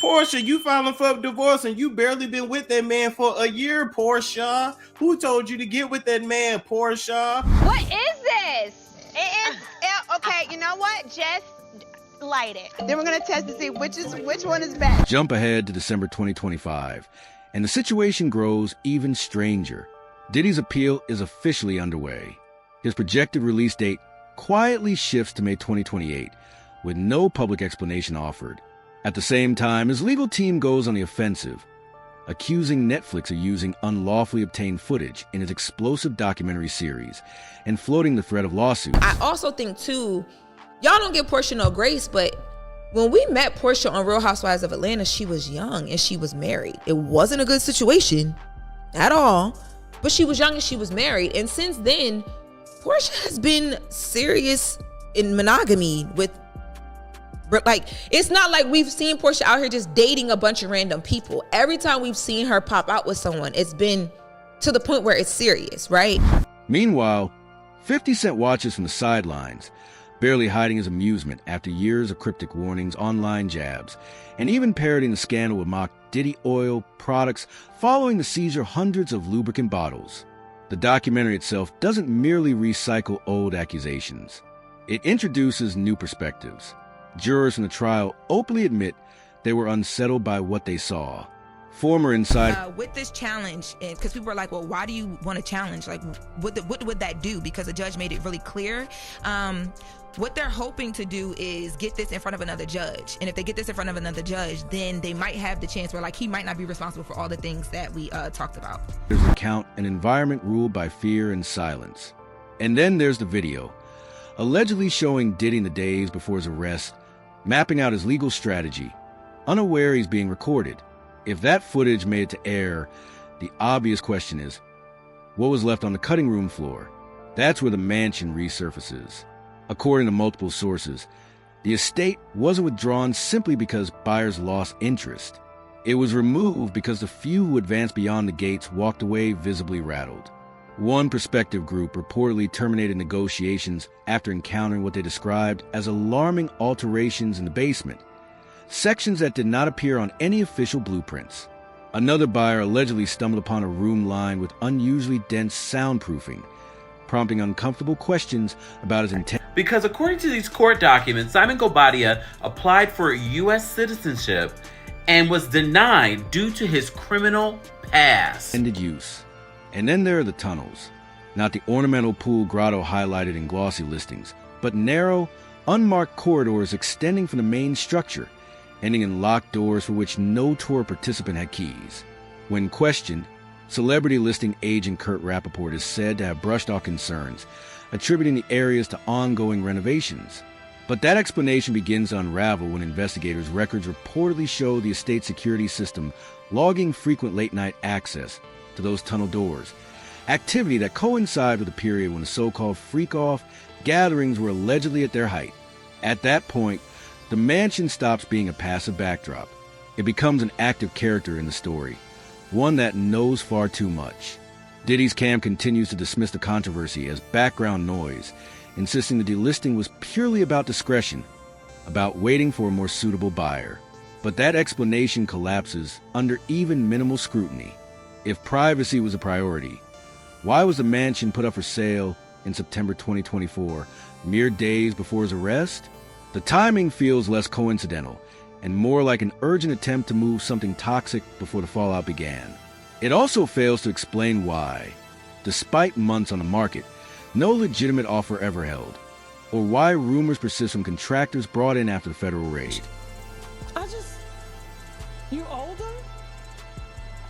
Porsha, you filing for divorce and you barely been with that man for a year, Porsha. Who told you to get with that man, Porsha? What is this? It is, okay, you know what? Just light it. Then we're going to test to see which one is best. Jump ahead to December 2025, and the situation grows even stranger. Diddy's appeal is officially underway. His projected release date quietly shifts to May 2028, with no public explanation offered. At the same time, his legal team goes on the offensive, accusing Netflix of using unlawfully obtained footage in its explosive documentary series and floating the threat of lawsuits. I also think, too, y'all don't give Porsha no grace, but when we met Porsha on Real Housewives of Atlanta, she was young and she was married. It wasn't a good situation at all, but she was young and she was married. And since then, Porsha has been serious in monogamy with, like, it's not like we've seen Porsha out here just dating a bunch of random people. Every time we've seen her pop out with someone, it's been to the point where it's serious, right? Meanwhile, 50 Cent watches from the sidelines, barely hiding his amusement after years of cryptic warnings, online jabs, and even parodying the scandal with mock Diddy oil products following the seizure of hundreds of lubricant bottles. The documentary itself doesn't merely recycle old accusations. It introduces new perspectives. Jurors from the trial openly admit they were unsettled by what they saw. Former insider with this challenge, because people were like, well, why do you want to challenge? Like, what would that do? Because the judge made it really clear. What they're hoping to do is get this in front of another judge. And if they get this in front of another judge, then they might have the chance where, like, he might not be responsible for all the things that we talked about. There's recount an environment ruled by fear and silence. And then there's the video, allegedly showing Diddy in the days before his arrest, mapping out his legal strategy, unaware he's being recorded. If that footage made it to air, the obvious question is, what was left on the cutting room floor? That's where the mansion resurfaces. According to multiple sources, the estate wasn't withdrawn simply because buyers lost interest. It was removed because the few who advanced beyond the gates walked away visibly rattled. One prospective group reportedly terminated negotiations after encountering what they described as alarming alterations in the basement, sections that did not appear on any official blueprints. Another buyer allegedly stumbled upon a room lined with unusually dense soundproofing, prompting uncomfortable questions about his intent. Because according to these court documents, Simon Gobadia applied for U.S. citizenship and was denied due to his criminal past. Intended use. And then there are the tunnels. Not the ornamental pool grotto highlighted in glossy listings, but narrow, unmarked corridors extending from the main structure, ending in locked doors for which no tour participant had keys. When questioned, celebrity listing agent Kurt Rappaport is said to have brushed off concerns, attributing the areas to ongoing renovations. But that explanation begins to unravel when investigators' records reportedly show the estate security system logging frequent late-night access to those tunnel doors, activity that coincided with a period when the so-called freak-off gatherings were allegedly at their height. At that point, the mansion stops being a passive backdrop. It becomes an active character in the story, one that knows far too much. Diddy's camp continues to dismiss the controversy as background noise, insisting the delisting was purely about discretion, about waiting for a more suitable buyer. But that explanation collapses under even minimal scrutiny. If privacy was a priority, why was the mansion put up for sale in September 2024, mere days before his arrest? The timing feels less coincidental and more like an urgent attempt to move something toxic before the fallout began. It also fails to explain why, despite months on the market, no legitimate offer ever held, or why rumors persist from contractors brought in after the federal raid. You older?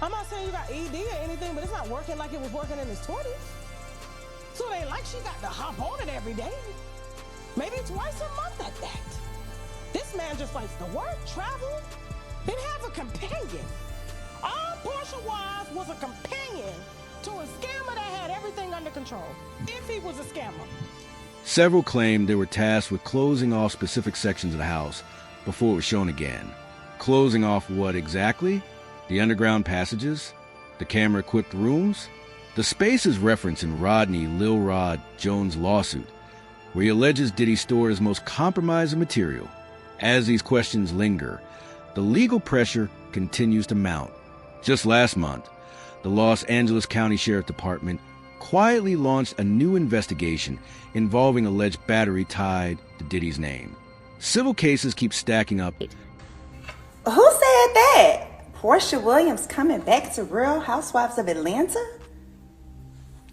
I'm not saying you got ED or anything, but it's not working like it was working in his 20s. So it ain't like she got to hop on it every day. Maybe twice a month at that. This man just likes to work, travel, and have a companion. All Porsha was a companion to a scammer that had everything under control. If he was a scammer. Several claimed they were tasked with closing off specific sections of the house before it was shown again. Closing off what exactly? The underground passages? The camera-equipped rooms? The space is referenced in Rodney Lil Rod Jones' lawsuit, where he alleges Diddy stored his most compromising material. As these questions linger, the legal pressure continues to mount. Just last month, the Los Angeles County Sheriff Department quietly launched a new investigation involving alleged battery tied to Diddy's name. Civil cases keep stacking up. Who said that? Porsha Williams coming back to Real Housewives of Atlanta?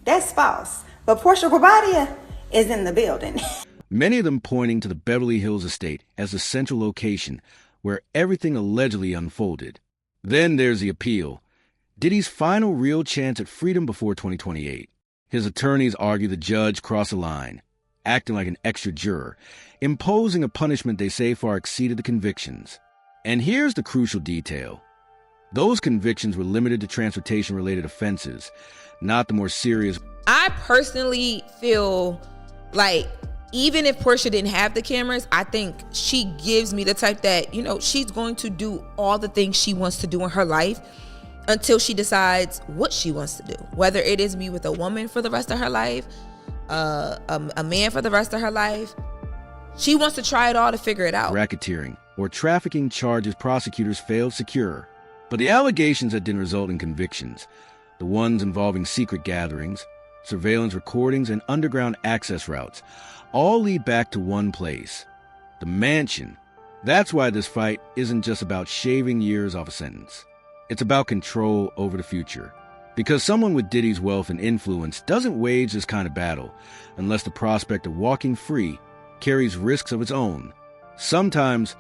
That's false. But Porsha Guabadia is in the building. Many of them pointing to the Beverly Hills estate as the central location where everything allegedly unfolded. Then there's the appeal. Diddy's final real chance at freedom before 2028. His attorneys argue the judge crossed a line, acting like an extra juror, imposing a punishment they say far exceeded the convictions. And here's the crucial detail. Those convictions were limited to transportation-related offenses, not the more serious. I personally feel like even if Porsha didn't have the cameras, I think she gives me the type that, she's going to do all the things she wants to do in her life until she decides what she wants to do. Whether it is be with a woman for the rest of her life, a man for the rest of her life. She wants to try it all to figure it out. Racketeering or trafficking charges prosecutors failed secure. But the allegations that didn't result in convictions, the ones involving secret gatherings, surveillance recordings, and underground access routes, all lead back to one place, the mansion. That's why this fight isn't just about shaving years off a sentence. It's about control over the future. Because someone with Diddy's wealth and influence doesn't wage this kind of battle unless the prospect of walking free carries risks of its own. Sometimes,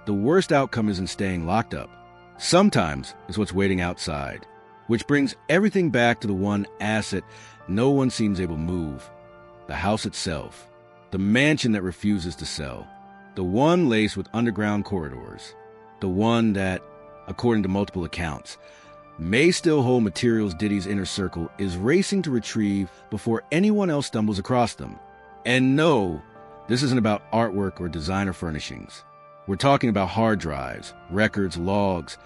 the worst outcome isn't staying locked up. Sometimes it's what's waiting outside. Which brings everything back to the one asset no one seems able to move. The house itself. The mansion that refuses to sell. The one laced with underground corridors. The one that, according to multiple accounts, may still hold materials Diddy's inner circle is racing to retrieve before anyone else stumbles across them. And no, this isn't about artwork or designer furnishings. We're talking about hard drives, records, logs,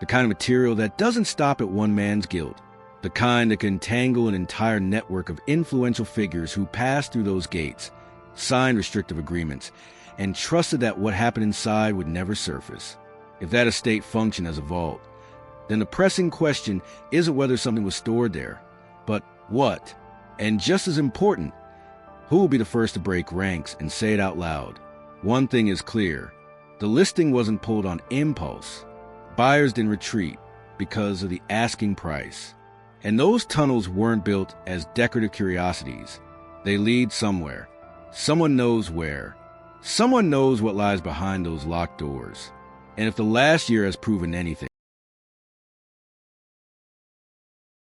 the kind of material that doesn't stop at one man's guilt, the kind that can tangle an entire network of influential figures who passed through those gates, signed restrictive agreements, and trusted that what happened inside would never surface. If that estate functioned as a vault, then the pressing question isn't whether something was stored there, but what? And just as important, who will be the first to break ranks and say it out loud? One thing is clear. The listing wasn't pulled on impulse. Buyers didn't retreat because of the asking price. And those tunnels weren't built as decorative curiosities. They lead somewhere. Someone knows where. Someone knows what lies behind those locked doors. And if the last year has proven anything,